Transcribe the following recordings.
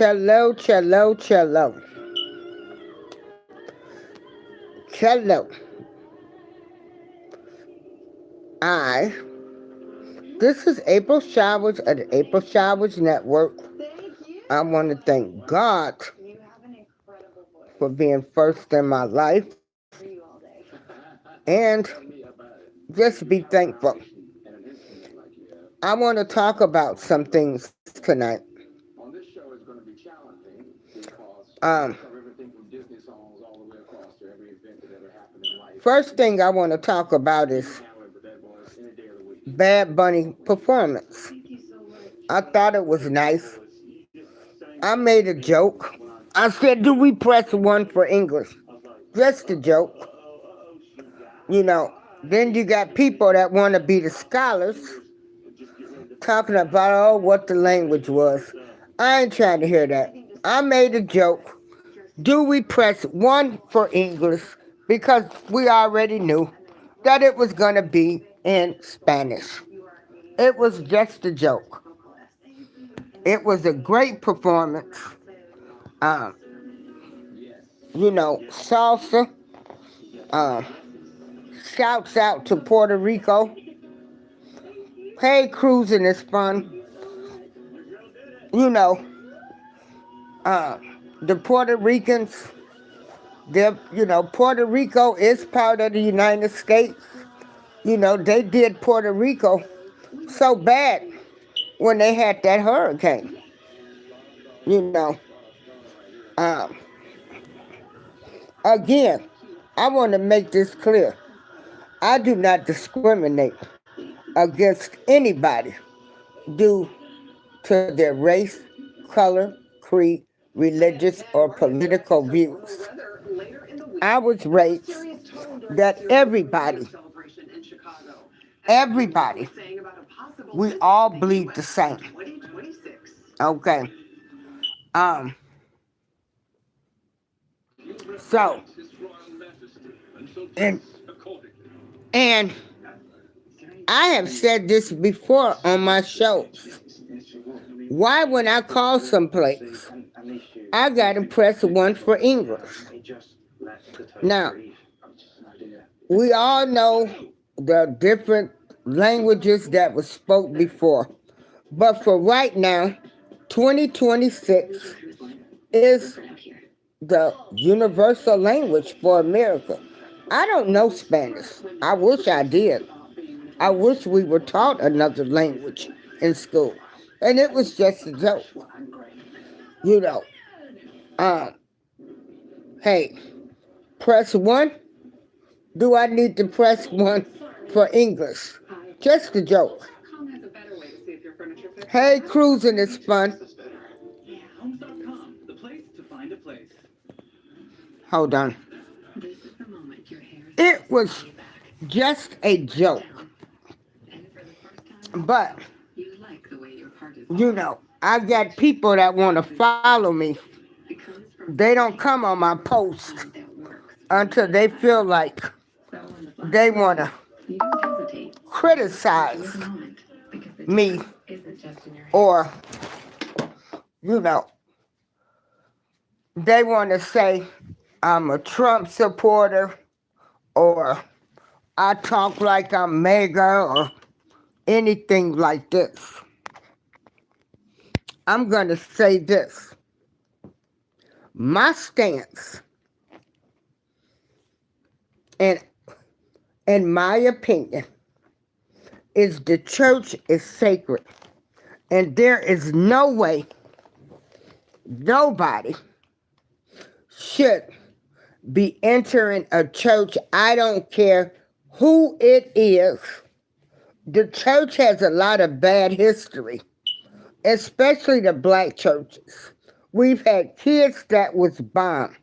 Cello, cello, cello. Cello. I. This is April Showers of the April Showers Network. I want to thank God for being first in my life and just be thankful. I want to talk about some things tonight. Um, First thing I want to talk about is Bad Bunny performance. I thought it was nice. I made a joke. I said, do we press one for English? Just a joke. You know, then you got people that want to be the scholars talking about, oh, what the language was. I ain't trying to hear that. I made a joke. Do we press one for English? Because we already knew that it was going to be in Spanish. It was just a joke. It was a great performance. Um, salsa. Uh, Shouts out to Puerto Rico. Hey, cruising is fun. You know, uh, the Puerto Ricans, Puerto Rico is part of the United States. They did Puerto Rico so bad when they had that hurricane. You know, um, again, I want to make this clear. I do not discriminate against anybody due to their race, color, creed, religious, or political views. I was raised that everybody, we all bleed the same. Okay. Um, so, and, and I have said this before on my shows. Why, when I call someplace, I gotta press one for English? Now, we all know the different languages that were spoke before. But for right now, 2026 is the universal language for America. I don't know Spanish. I wish I did. I wish we were taught another language in school. And it was just a joke. You know, um, hey, press one. Do I need to press one for English? Just a joke. Hey, cruising is fun. Hold on. It was just a joke. But, I got people that want to follow me. They don't come on my post until they feel like they want to criticize me or, you know, they want to say I'm a Trump supporter or I talk like I'm MAGA or anything like this. I'm going to say this. My stance, and in my opinion, is the church is sacred. And there is no way nobody should be entering a church. I don't care who it is. The church has a lot of bad history, especially the black churches. We've had kids that was bombed,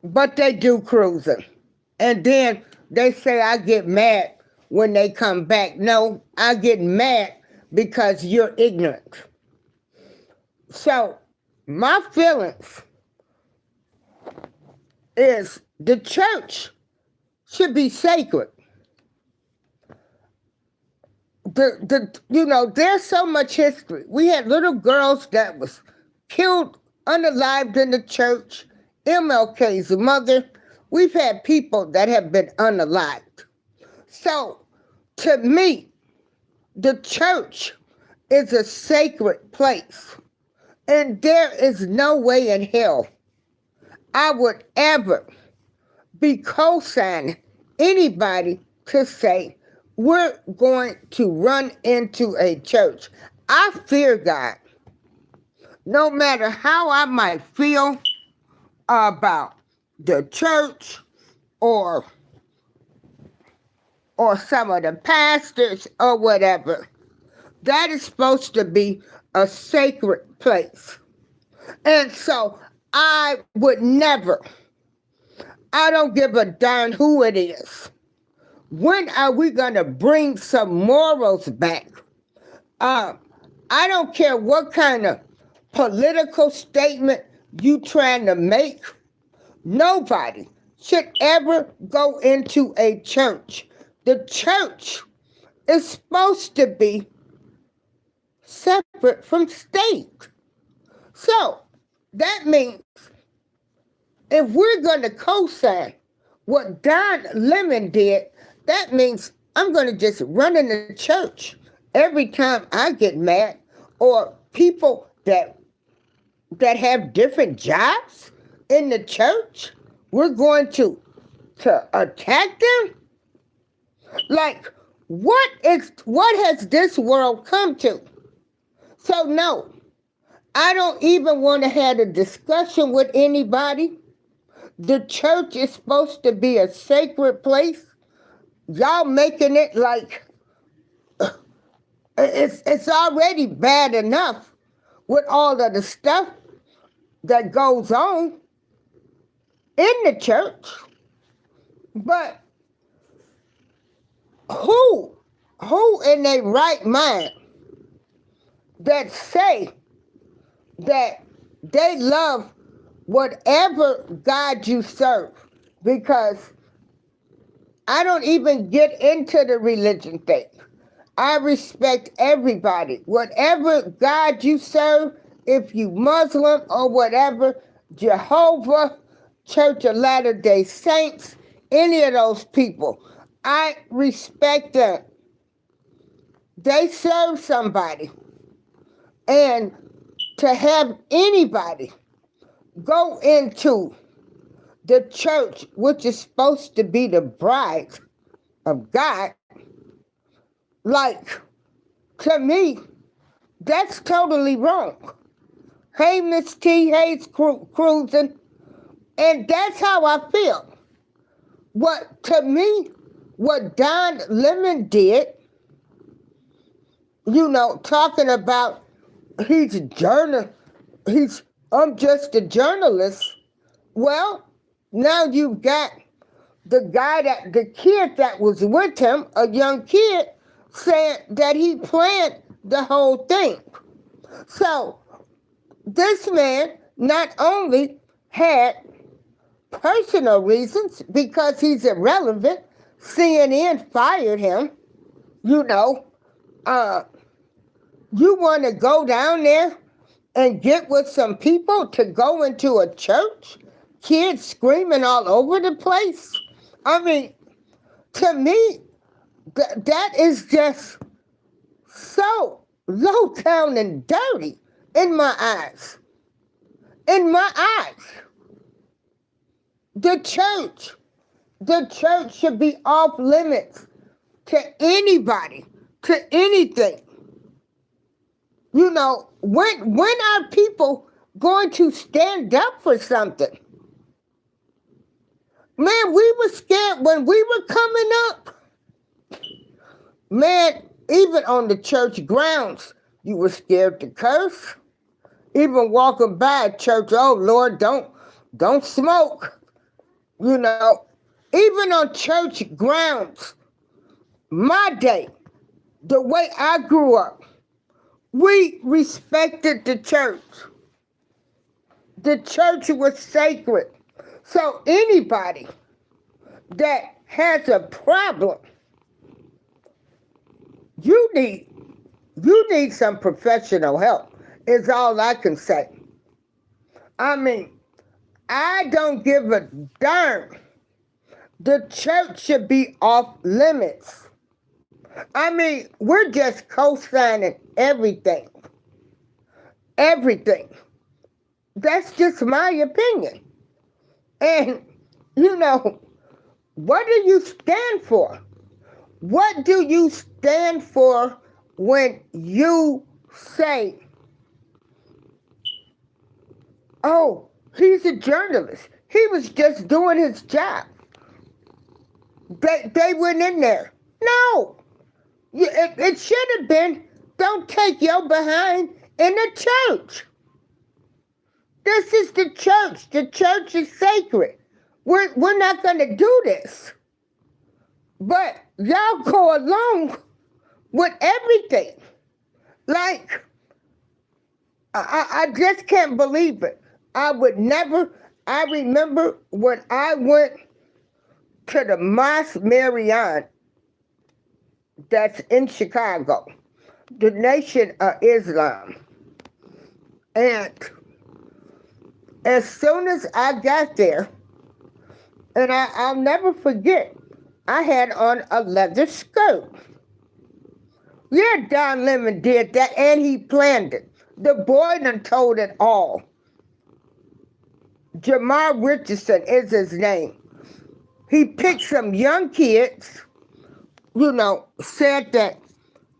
but they do cruising. And then they say I get mad when they come back. No, I get mad because you're ignorant. So my feelings is the church should be sacred. there's so much history. We had little girls that was killed unalived in the church. MLK's mother. We've had people that have been unalived. So, to me, the church is a sacred place. And there is no way in hell I would ever be co-signing anybody to say we're going to run into a church. I fear God. No matter how I might feel about the church or some of the pastors or whatever, that is supposed to be a sacred place. And so I would never, I don't give a darn who it is. When are we going to bring some morals back? I don't care what kind of political statement you trying to make. Nobody should ever go into a church. The church is supposed to be separate from state. So that means if we're going to co-sign what Don Lemon did, that means I'm going to just run in the church every time I get mad, or people that have different jobs in the church, we're going to attack them? Like, what has this world come to? So no, I don't even want to have a discussion with anybody. The church is supposed to be a sacred place. Y'all making it like it's already bad enough with all of the stuff that goes on in the church. But who in their right mind that say that they love whatever God you serve? Because I don't even get into the religion thing. I respect everybody. Whatever God you serve, if you Muslim or whatever, Jehovah, Church of Latter-day Saints, any of those people, I respect them. They serve somebody. And to have anybody go into the church, which is supposed to be the bride of God, like, to me, that's totally wrong. Hey, Miss T, hey, cruising. And that's how I feel. To me, what Don Lemon did, talking about I'm just a journalist. Well, now you've got the kid that was with him, a young kid, saying that he planned the whole thing. So this man not only had personal reasons because he's irrelevant, CNN fired him, you want to go down there and get with some people to go into a church? Kids screaming all over the place? I mean, to me, that is just so low down and dirty in my eyes. In my eyes. The church should be off limits to anybody, to anything. When are people going to stand up for something? Man, we were scared when we were coming up. Man, even on the church grounds, you were scared to curse. Even walking by a church, oh Lord, don't smoke. Even on church grounds, my day, the way I grew up, we respected the church. The church was sacred. So anybody that has a problem You need some professional help, is all I can say. I mean, I don't give a darn. The church should be off limits. I mean, we're just co-signing everything. Everything. That's just my opinion. And, you know, what do you stand for? What do you stand for when you say, oh, he's a journalist. He was just doing his job. They went in there. No. It should have been, don't take your behind in the church. This is the church. The church is sacred. We're not going to do this. But y'all go along with everything. Like, I just can't believe it. I would never. I remember when I went to the Mosque Marian that's in Chicago, the Nation of Islam. And as soon as I got there, and I'll never forget, I had on a leather skirt. Yeah, Don Lemon did that, and he planned it. The boy done told it all. Jamar Richardson is his name. He picked some young kids, said that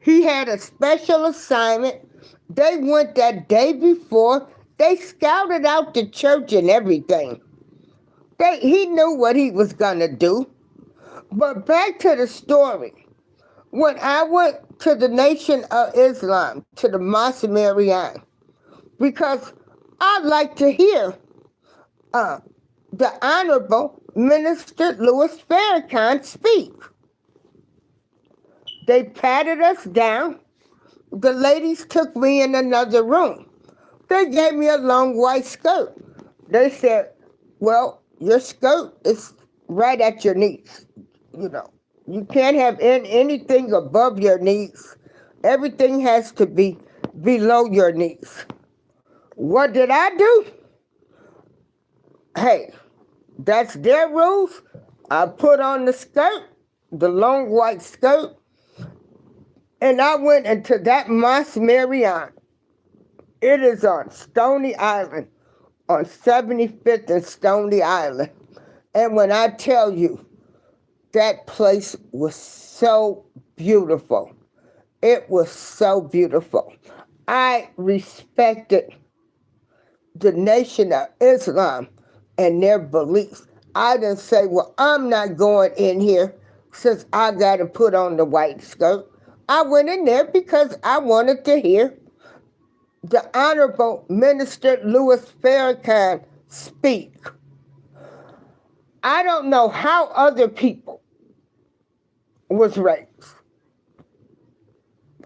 he had a special assignment. They went that day before. They scouted out the church and everything. He knew what he was going to do. But back to the story. When I went to the Nation of Islam, to the Mosque Marian, because I like to hear the Honorable Minister Louis Farrakhan speak. They patted us down. The ladies took me in another room. They gave me a long white skirt. They said, well, your skirt is right at your knees. You can't have anything above your knees. Everything has to be below your knees. What did I do? Hey, that's their rules. I put on the skirt, the long white skirt, and I went into that Mosque Marian. It is on Stony Island, on 75th and Stony Island. And when I tell you, that place was so beautiful. It was so beautiful. I respected the Nation of Islam and their beliefs. I didn't say, well, I'm not going in here since I got to put on the white skirt. I went in there because I wanted to hear the Honorable Minister Louis Farrakhan speak. I don't know how other people was raised.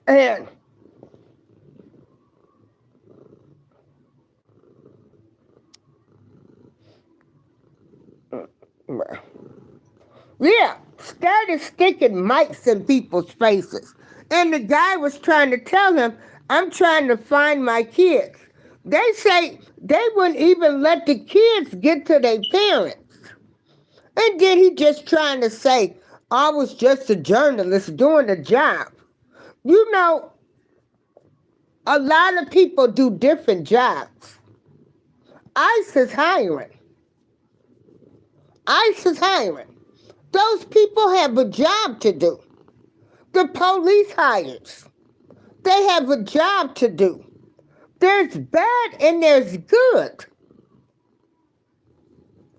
And yeah, started sticking mics in people's faces. And the guy was trying to tell him, I'm trying to find my kids. They say they wouldn't even let the kids get to their parents. And then he just trying to say, I was just a journalist doing a job. A lot of people do different jobs. ICE is hiring. ICE is hiring. Those people have a job to do. The police hires. They have a job to do. There's bad and there's good.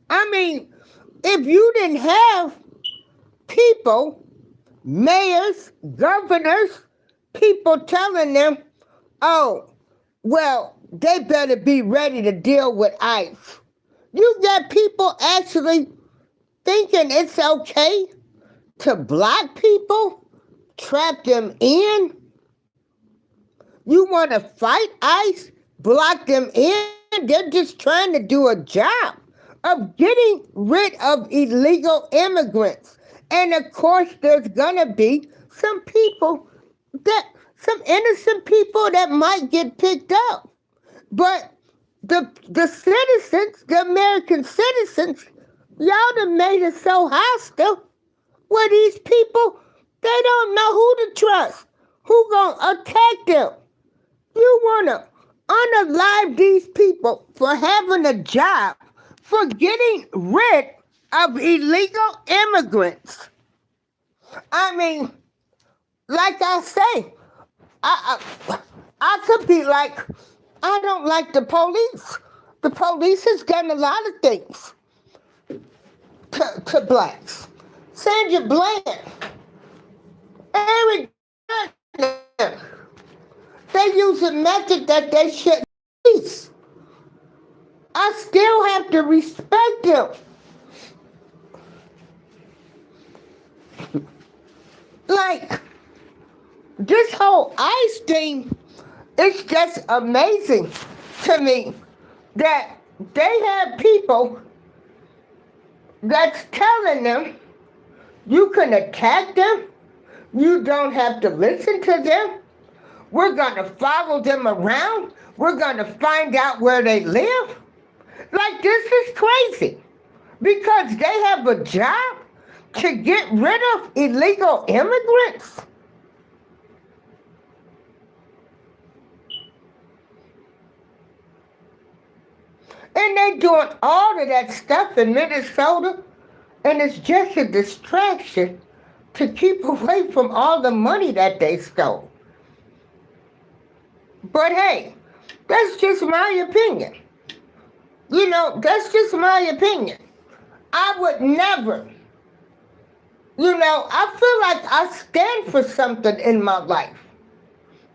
I mean, if you didn't have people, mayors, governors, people telling them, oh, well, they better be ready to deal with ICE. You got people actually thinking it's okay to block people, trap them in. You want to fight ICE, block them in? They're just trying to do a job of getting rid of illegal immigrants. And of course, there's going to be some people that some innocent people that might get picked up. But the citizens, the American citizens, y'all done made it so hostile where these people, they don't know who to trust, who gonna attack them. You wanna unalive these people for having a job, for getting rid of illegal immigrants. I mean, like I say, I could be like, I don't like the police. The police has done a lot of things to blacks. Sandra Bland, Eric Garner, they use a method that they shouldn't use. I still have to respect them. Like, this whole ICE thing, it's just amazing to me that they have people that's telling them you can attack them, you don't have to listen to them, we're gonna follow them around, we're gonna find out where they live. Like, this is crazy because they have a job to get rid of illegal immigrants. And they doing all of that stuff in Minnesota, and it's just a distraction to keep away from all the money that they stole. But hey, that's just my opinion. You know, that's just my opinion. I would never, I feel like I stand for something in my life.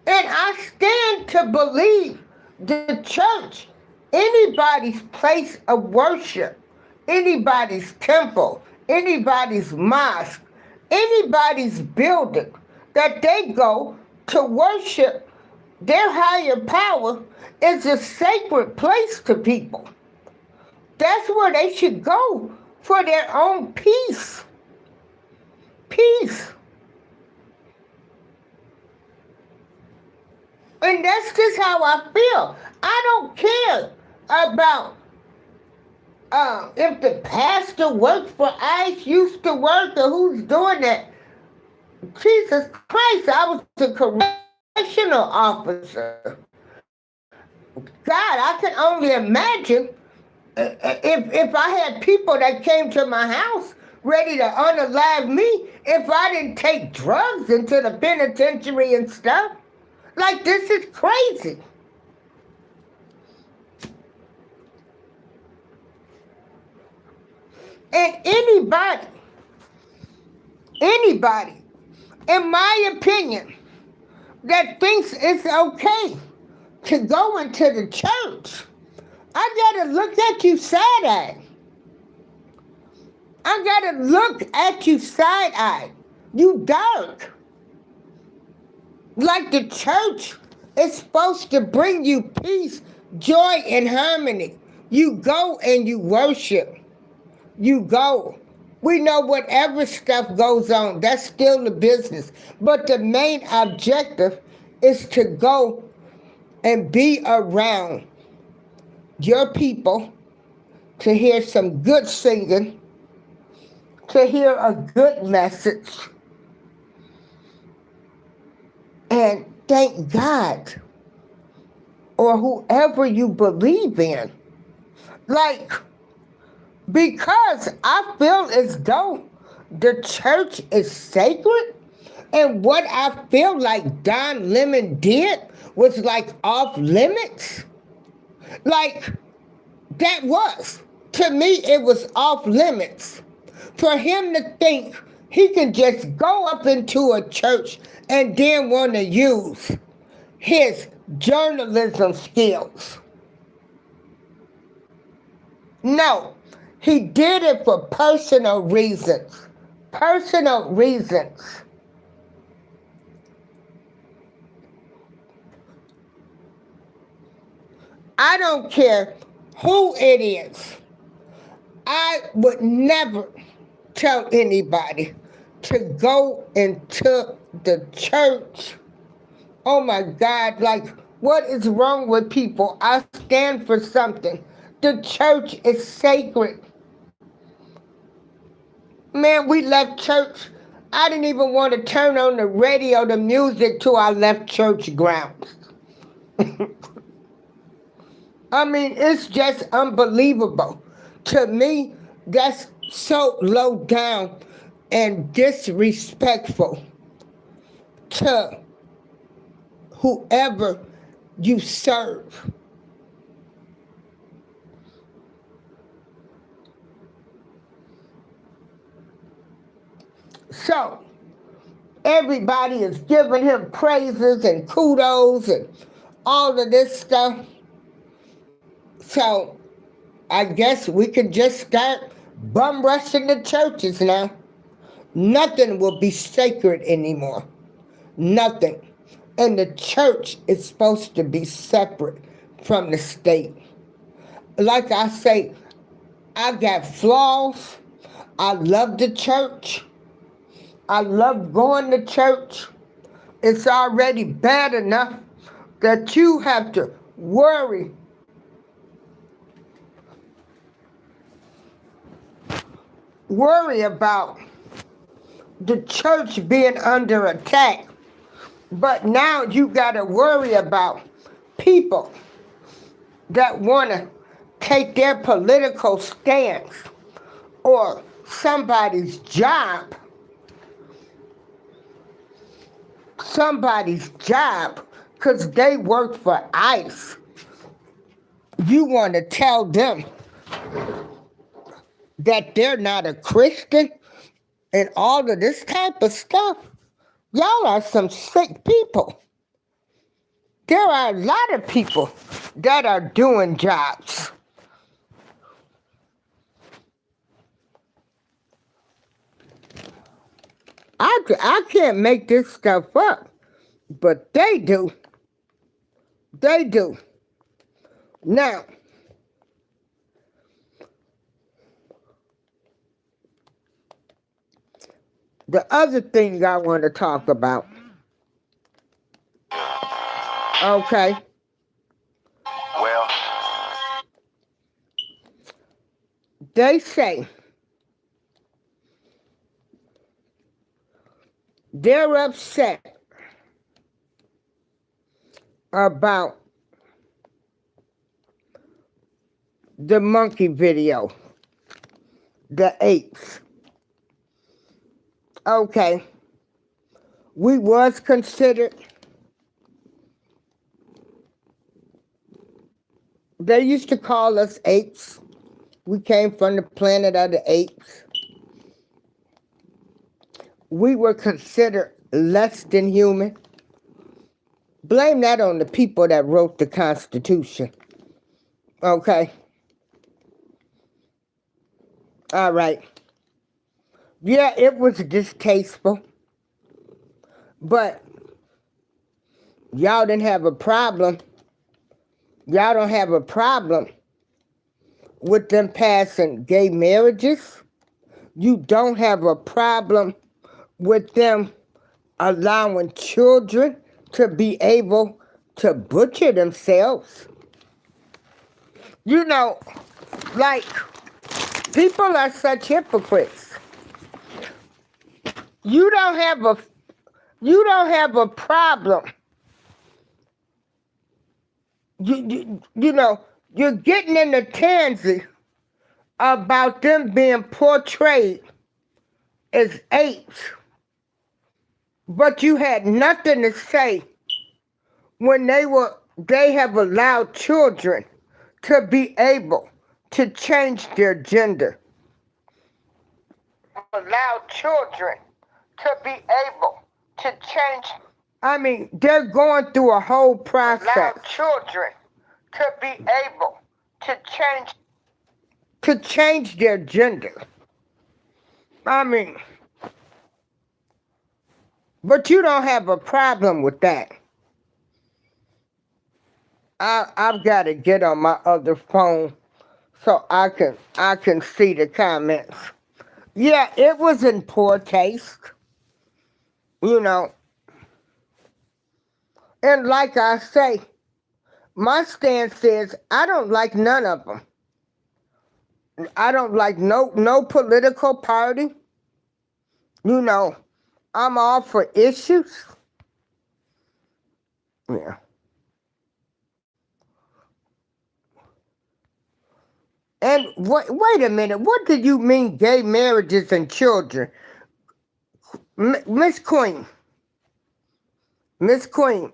And I stand to believe the church, anybody's place of worship, anybody's temple, anybody's mosque, anybody's building, that they go to worship their higher power is a sacred place to people. That's where they should go for their own peace. Peace. And that's just how I feel. I don't care about if the pastor works for ICE, used to work, or who's doing that. Jesus Christ, I was a correctional officer. God, I can only imagine if I had people that came to my house ready to unalive me if I didn't take drugs into the penitentiary and stuff. Like, this is crazy. And anybody, in my opinion, that thinks it's okay to go into the church, I gotta look at you side-eyed. I gotta look at you side-eyed. You dark. Like, the church is supposed to bring you peace, joy, and harmony. You go and you worship. You go. We know whatever stuff goes on, that's still the business. But the main objective is to go and be around your people, to hear some good singing, to hear a good message, and thank God, or whoever you believe in. Like, because I feel as though the church is sacred, and what I feel like Don Lemon did was like off limits. Like, that was, to me, it was off limits. For him to think he can just go up into a church and then want to use his journalism skills. No, he did it for personal reasons. Personal reasons. I don't care who it is. I would never tell anybody to go into the church Oh my God, like, what is wrong with people? I stand for something. The church is sacred. Man, we left church. I didn't even want to turn on the radio, the music, till I left church grounds. I mean, it's just unbelievable. To me, that's so low down and disrespectful to whoever you serve. So, everybody is giving him praises and kudos and all of this stuff. So, I guess we could just start bum rushing the churches now. Nothing will be sacred anymore. Nothing. And the church is supposed to be separate from the state. Like I say, I got flaws. I love the church. I love going to church. It's already bad enough that you have to worry about the church being under attack. But now you got to worry about people that want to take their political stance or somebody's job. Because they work for ICE. You want to tell them that they're not a Christian and all of this type of stuff. Y'all are some sick people. There are a lot of people that are doing jobs. I can't make this stuff up, but they do. They do. Now, the other thing I want to talk about. Okay. Well, they say they're upset about the monkey video, the apes. Okay. We was considered. They used to call us apes. We came from the planet of the apes. We were considered less than human. Blame that on the people that wrote the Constitution. Okay. All right. Yeah, it was distasteful. But y'all didn't have a problem. Y'all don't have a problem with them passing gay marriages. You don't have a problem with them allowing children to be able to butcher themselves. You know, like, people are such hypocrites. You don't have a problem. You know, you're getting in the tansy about them being portrayed as apes. But you had nothing to say when they have allowed children to be able to change their gender. Allowed children to be able to change. I mean, they're going through a whole process. Allow children to be able to change their gender. I mean, but you don't have a problem with that. I've got to get on my other phone so I can see the comments. Yeah, it was in poor taste. You know, And like I say, my stance is I don't like none of them. I don't like no political party. You know, I'm all for issues. Yeah. And wait a minute. What do you mean gay marriages and children? Miss Queen, Miss Queen,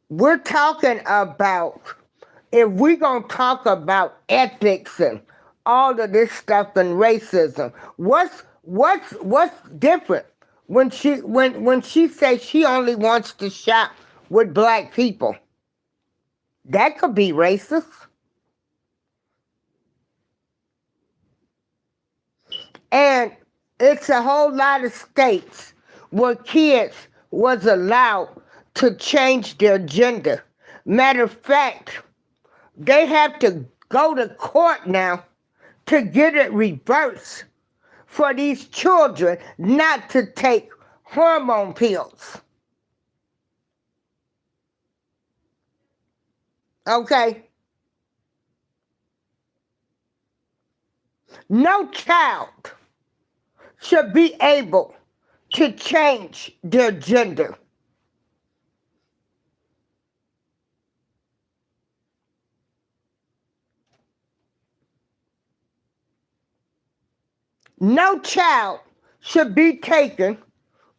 we're talking about, if we're going to talk about ethics and all of this stuff and racism, what's different when she says she only wants to shop with black people? That could be racist. And it's a whole lot of states where kids was allowed to change their gender. Matter of fact, they have to go to court now to get it reversed for these children not to take hormone pills. Okay? No child should be able to change their gender. No child should be taken,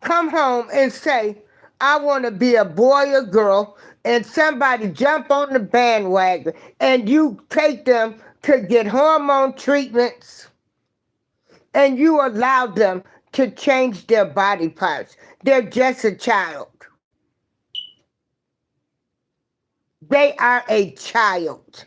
come home and say, I want to be a boy or girl, and somebody jump on the bandwagon and you take them to get hormone treatments and you allow them to change their body parts. They're just a child. They are a child.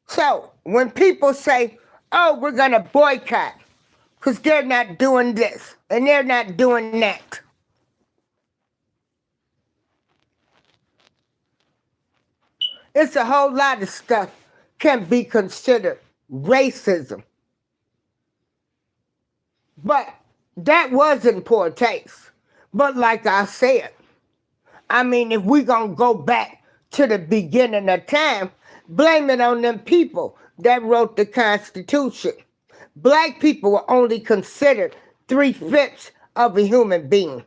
So when people say, oh, we're going to boycott because they're not doing this and they're not doing that, it's a whole lot of stuff can be considered racism. But that wasn't poor taste. But like I said, I mean, if we're going to go back to the beginning of time, blame it on them people that wrote the Constitution. Black people were only considered 3/5 of a human being.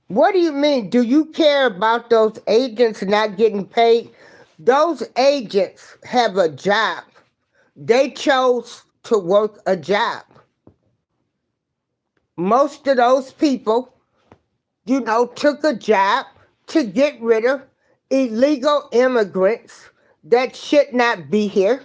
What do you mean? Do you care about those agents not getting paid? Those agents have a job. They chose to work a job. Most of those people, took a job to get rid of illegal immigrants that should not be here,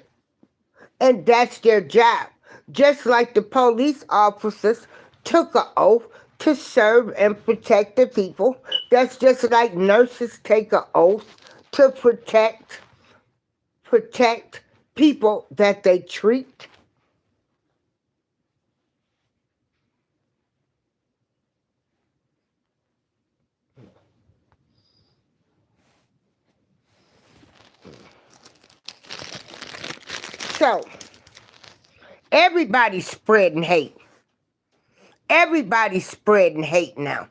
and that's their job. Just like the police officers took an oath to serve and protect the people. That's just like nurses take an oath to protect people that they treat. So, everybody's spreading hate. Everybody's spreading hate now.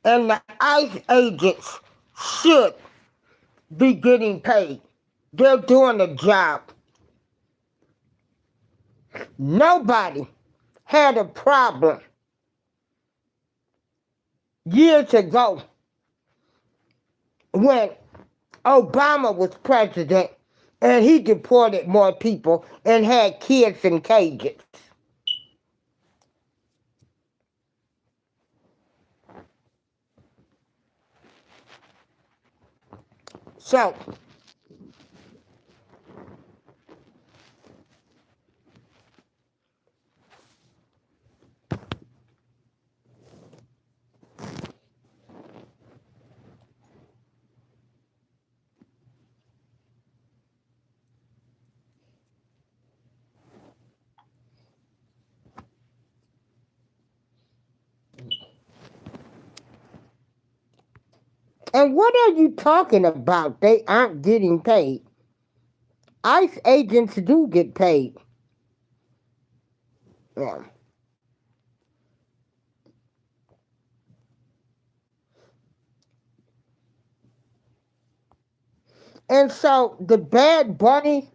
And the ICE agents should be getting paid. They're doing a job. Nobody had a problem years ago when Obama was president and he deported more people and had kids in cages. So, And what are you talking about? They aren't getting paid. ICE agents do get paid. Yeah. And so the Bad Bunny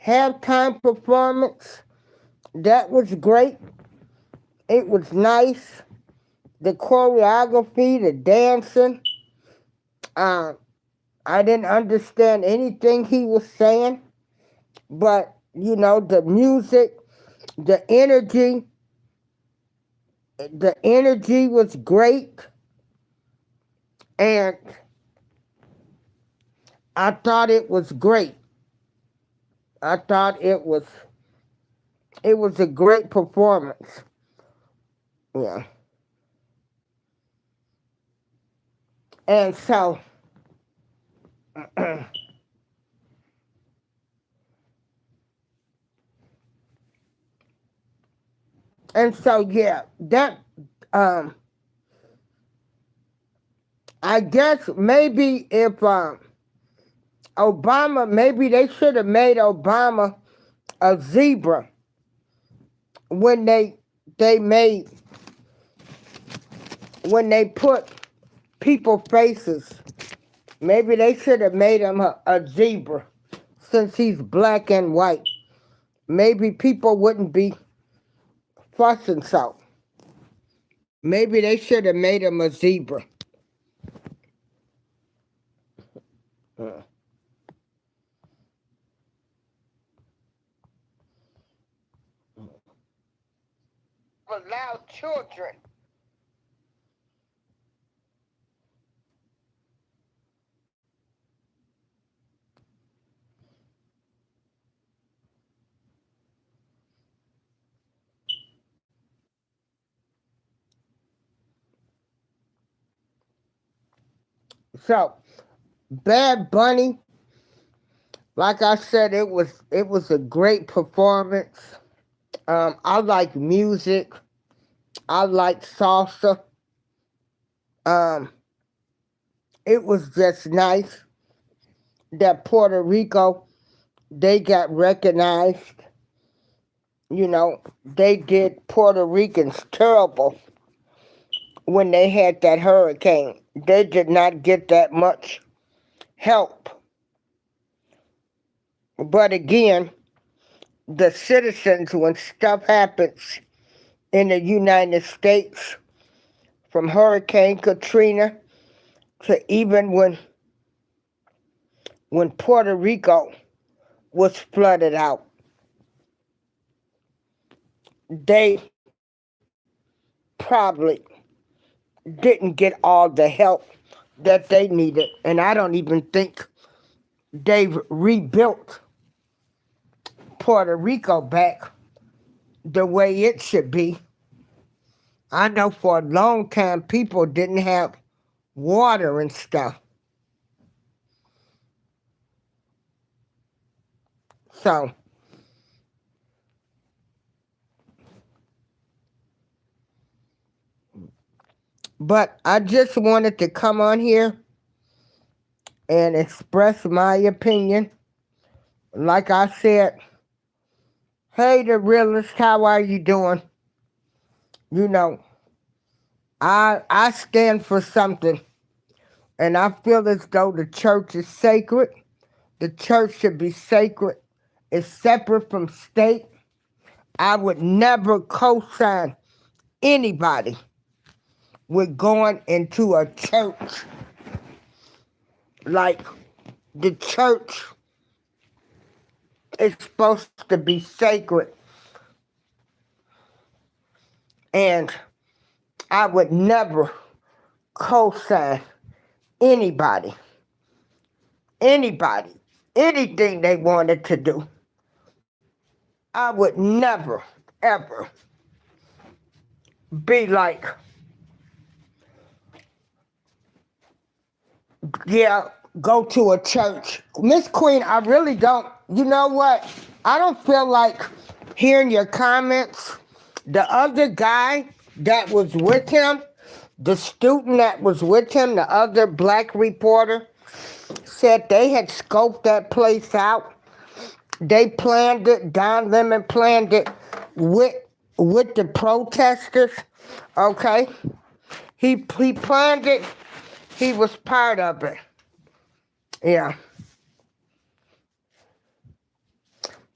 halftime performance, that was great. It was nice. The choreography, the dancing. Uh, I didn't understand anything he was saying, but the music, the energy, was great, and I thought it was great. I thought it was a great performance. Yeah. And so yeah, that um I guess maybe if Obama, maybe they should have made Obama a zebra when they made when they put people faces. Maybe they should have made him a zebra since he's black and white. Maybe people wouldn't be fussing so. Maybe they should have made him a zebra. Allow children. So, Bad Bunny, like I said, it was a great performance. I like music. I like salsa. Um, it was just nice that Puerto Rico, they got recognized. They did Puerto Ricans terrible when they had that hurricane. They did not get that much help. But again, the citizens, when stuff happens in the United States, from Hurricane Katrina to even when Puerto Rico was flooded out, they probably didn't get all the help that they needed. And I don't even think they've rebuilt Puerto Rico back the way it should be. I know for a long time people didn't have water and stuff. So, but I just wanted to come on here and express my opinion. Like I said, hey, the realist, how are you doing? I stand for something, and I feel as though the church is sacred. The church should be sacred. It's separate from state. I would never co-sign anybody with going into a church like the church is supposed to be sacred. And I would never co-sign anybody, anything they wanted to do. I would never, ever be like, yeah, go to a church. Miss Queen, I really don't. You know what? I don't feel like hearing your comments. The other guy that was with him, The student that was with him, the other black reporter, said they had scoped that place out. They planned it. Don Lemon planned it with the protesters. Okay, he planned it. He was part of it. Yeah.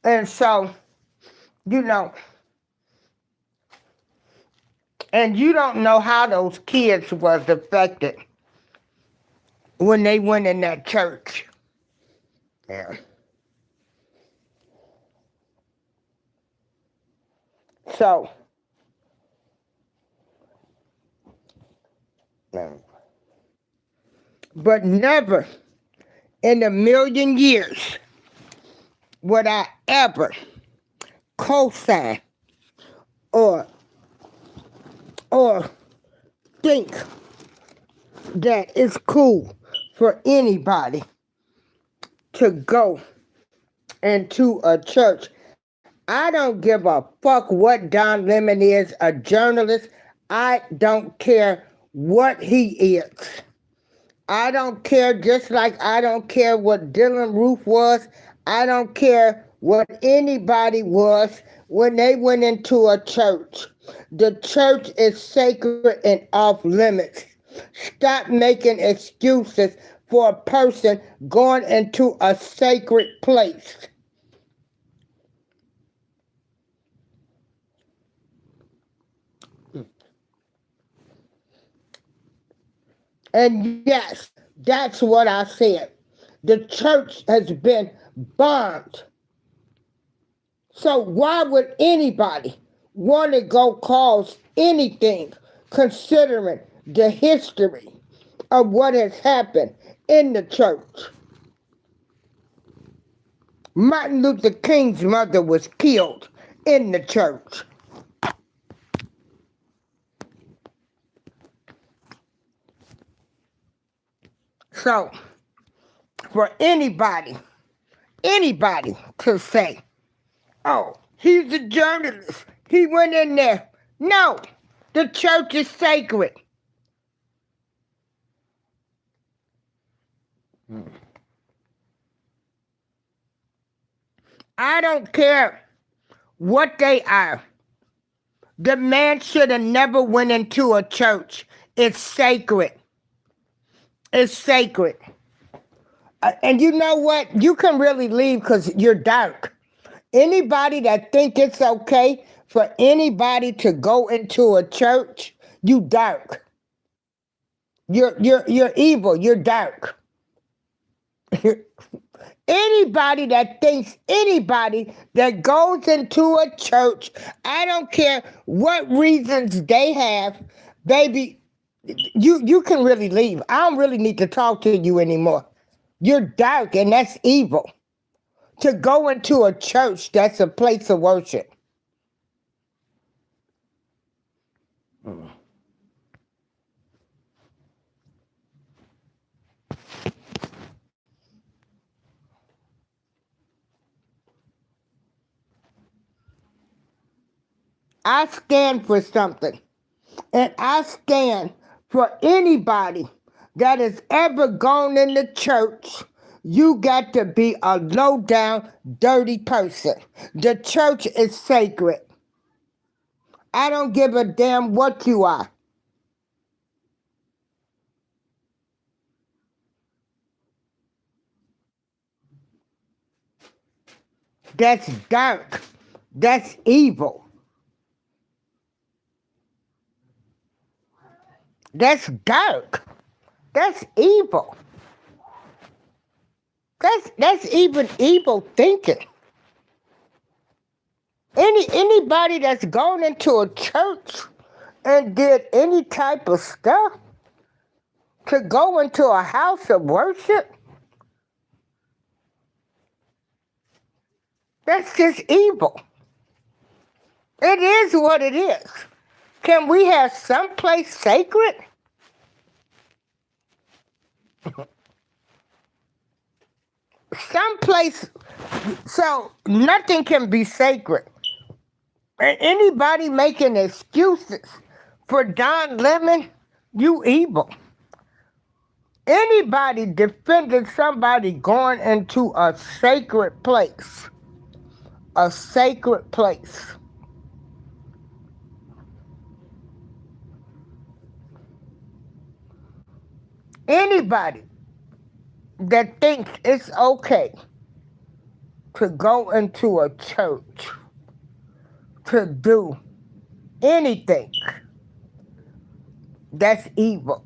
And so, you know, and you don't know how those kids was affected when they went in that church. Yeah. So, but never in a million years would I ever co-sign or think that it's cool for anybody to go into a church. I don't give a fuck what Don Lemon is, a journalist. I don't care what he is. I don't care, just like I don't care what Dylan Roof was. I don't care what anybody was when they went into a church. The church is sacred and off limits. Stop making excuses for a person going into a sacred place. And yes, that's what I said. The church has been bombed. So why would anybody want to go cause anything considering the history of what has happened in the church? Martin Luther King's mother was killed in the church. So, for anybody to say, oh, he's a journalist, he went in there. No, the church is sacred. I don't care what they are. The man should have never went into a church. It's sacred. It's sacred. And you know what? You can really leave because you're dark. Anybody that think it's okay for anybody to go into a church, you dark. You're evil. You're dark. Anybody that thinks anybody that goes into a church, I don't care what reasons they have, baby, you can really leave. I don't really need to talk to you anymore. You're dark and that's evil. To go into a church, that's a place of worship. I stand for something. And I stand for anybody that has ever gone in the church. You got to be a low down, dirty person. The church is sacred. I don't give a damn what you are. That's dark. That's evil. That's dark. That's evil. That's even evil thinking. Anybody that's gone into a church and did any type of stuff to go into a house of worship, that's just evil. It is what it is. Can we have someplace sacred? Someplace, so nothing can be sacred. And anybody making excuses for Don Lemon, You evil. Anybody defending somebody going into a sacred place, a sacred place. Anybody that thinks it's okay to go into a church to do anything that's evil.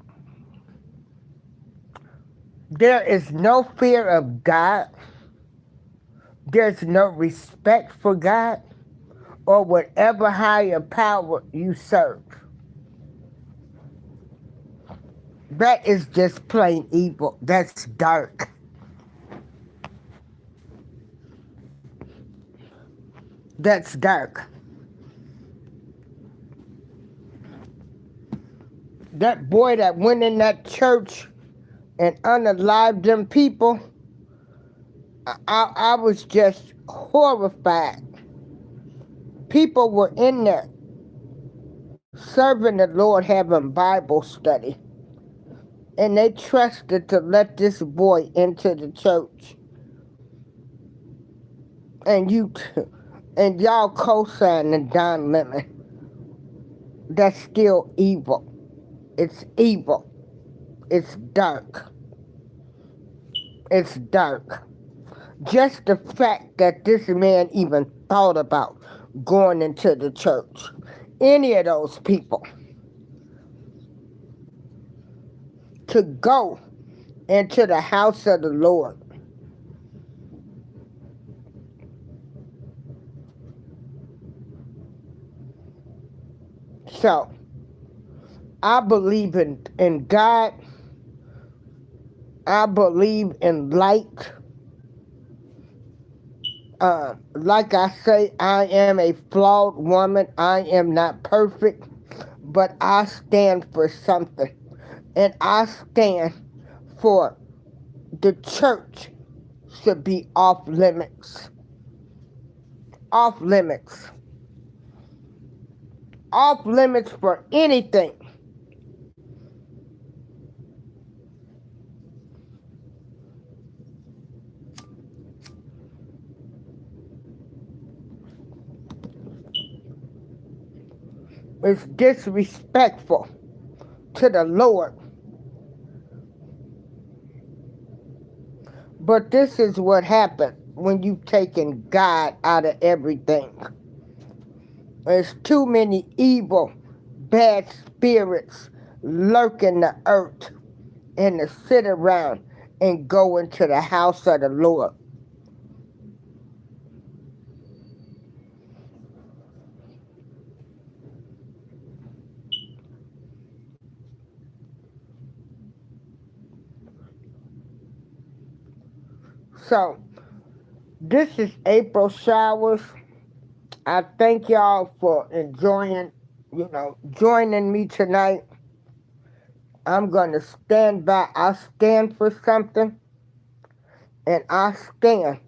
There is no fear of God. There's no respect for God or whatever higher power you serve. That is just plain evil. That's dark. That's dark. That boy that went in that church and unalived them people, I was just horrified. People were in there serving the Lord, having Bible study, and they trusted to let this boy into the church. And and y'all co-signing Don Lemon. That's still evil. It's evil. It's dark. It's dark. Just the fact that this man even thought about going into the church. Any of those people. To go into the house of the Lord. So, I believe in God. I believe in light. Like I say, I am a flawed woman. I am not perfect, but I stand for something. And I stand for the church should be off limits. Off limits. Off limits for anything. It's disrespectful to the Lord. But this is what happened when you've taken God out of everything. There's too many evil, bad spirits lurking the earth and to sit around and go into the house of the Lord. So, this is April Showers. I thank y'all for enjoying, joining me tonight. I'm going to stand by. I stand for something, and I stand.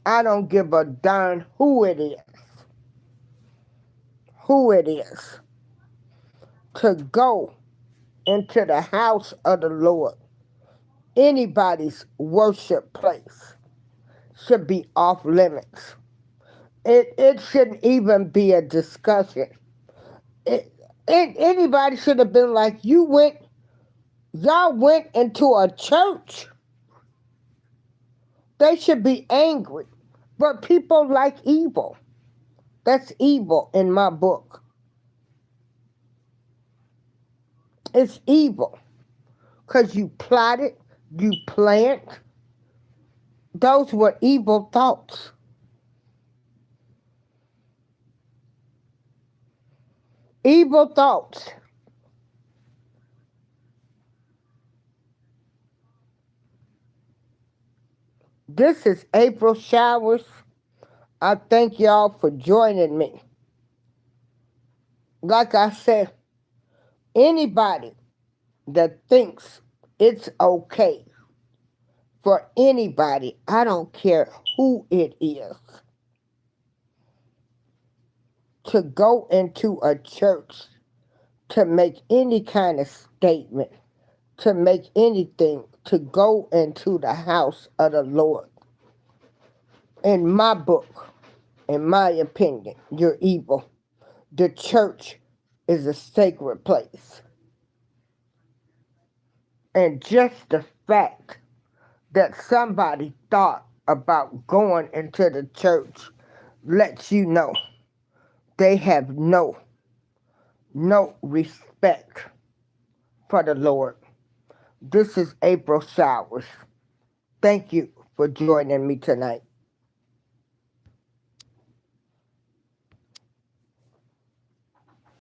I don't give a darn who it is. Who it is. To go into the house of the Lord. Anybody's worship place should be off limits. It shouldn't even be a discussion. Anybody should have been like, y'all went into a church. They should be angry. But people like evil. That's evil in my book. It's evil. Because you plotted, you planned. Those were evil thoughts. Evil thoughts. This is April Showers. I thank y'all for joining me. Like I said, anybody that thinks it's okay for anybody, I don't care who it is, to go into a church to make any kind of statement, to make anything, to go into the house of the Lord. In my book, in my opinion, you're evil. The church is a sacred place. And just the fact that somebody thought about going into the church lets you know they have no respect for the Lord. This is April Showers. Thank you for joining me tonight.